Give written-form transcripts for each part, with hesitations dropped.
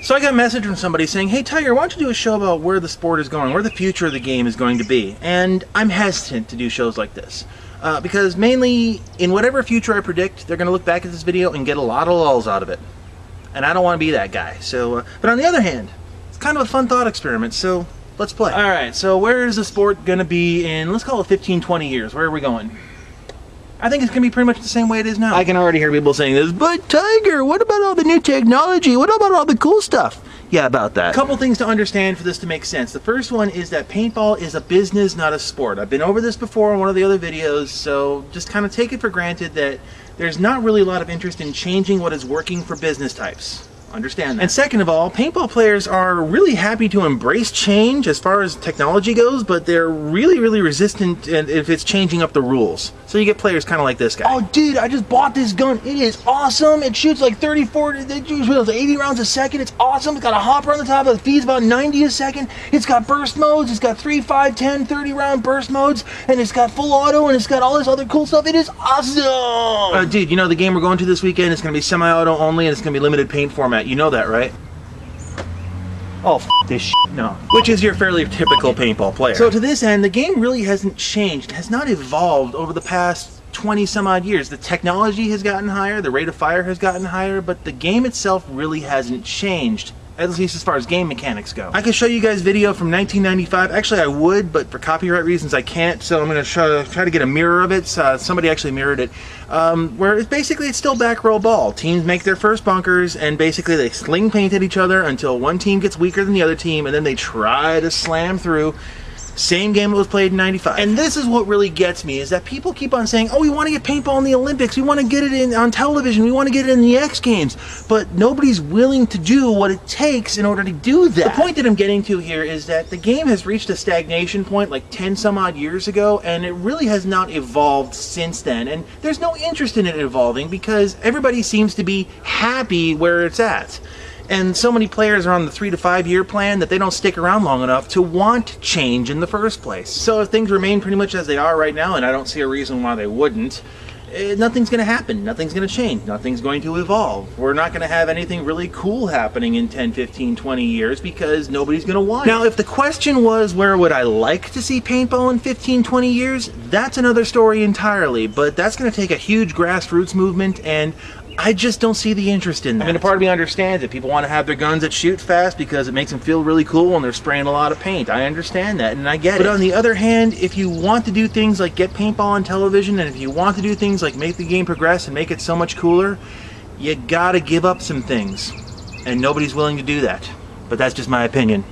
So I got a message from somebody saying, hey Tiger, why don't you do a show about where the sport is going, where the future of the game is going to be? And I'm hesitant to do shows like this. Because mainly, in whatever future I predict, they're going to look back at this video and get a lot of lulls out of it. And I don't want to be that guy. So, but on the other hand, it's kind of a fun thought experiment, so let's play. Alright, so where is the sport going to be in, let's call it 15, 20 years? Where are we going? I think it's going to be pretty much the same way it is now. I can already hear people saying this, but Tiger, what about all the new technology? What about all the cool stuff? Yeah, about that. A couple things to understand for this to make sense. The first one is that paintball is a business, not a sport. I've been over this before in one of the other videos, so just kind of take it for granted that there's not really a lot of interest in changing what is working for business types. Understand that. And second of all, paintball players are really happy to embrace change as far as technology goes, but they're really resistant if it's changing up the rules. So you get players kind of like this guy. Oh dude, I just bought this gun. It is awesome. It shoots like 30, 40, it shoots 80 rounds a second. It's awesome. It's got a hopper on the top. It feeds about 90 a second. It's got burst modes. It's got 3, 5, 10, 30 round burst modes. And it's got full auto and it's got all this other cool stuff. It is awesome. Dude, you know the game we're going to this weekend is going to be semi-auto only and it's going to be limited paint format. You know that, right? Oh, f this shit, no. Which is your fairly typical paintball player. So to this end, the game really hasn't changed, has not evolved over the past 20 some odd years. The technology has gotten higher, the rate of fire has gotten higher, but the game itself really hasn't changed. At least as far as game mechanics go. I could show you guys video from 1995. Actually, I would, but for copyright reasons, I can't. So I'm going to try to get a mirror of it. Somebody actually mirrored it. Where it's still back row ball. Teams make their first bunkers, and basically they sling paint at each other until one team gets weaker than the other team, and then they try to slam through. Same game that was played in 95. And this is what really gets me, is that people keep on saying, oh, we want to get paintball in the Olympics, we want to get it on television, we want to get it in the X Games, but nobody's willing to do what it takes in order to do that. The point that I'm getting to here is that the game has reached a stagnation point like 10 some odd years ago, and it really has not evolved since then. And there's no interest in it evolving because everybody seems to be happy where it's at. And so many players are on the 3 to 5 year plan that they don't stick around long enough to want change in the first place. So if things remain pretty much as they are right now, and I don't see a reason why they wouldn't, nothing's going to happen, nothing's going to change, nothing's going to evolve. We're not going to have anything really cool happening in 10, 15, 20 years because nobody's going to want it. Now, if the question was where would I like to see paintball in 15, 20 years, that's another story entirely, but that's going to take a huge grassroots movement, and I just don't see the interest in that. I mean, a part of me understands that people want to have their guns that shoot fast because it makes them feel really cool when they're spraying a lot of paint. I understand that, and I get it. But on the other hand, if you want to do things like get paintball on television, and if you want to do things like make the game progress and make it so much cooler, you gotta give up some things. And nobody's willing to do that. But that's just my opinion.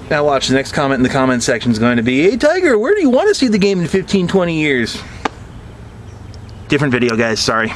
Now watch, the next comment in the comment section is going to be, hey Tiger, where do you want to see the game in 15, 20 years? Different video, guys, sorry.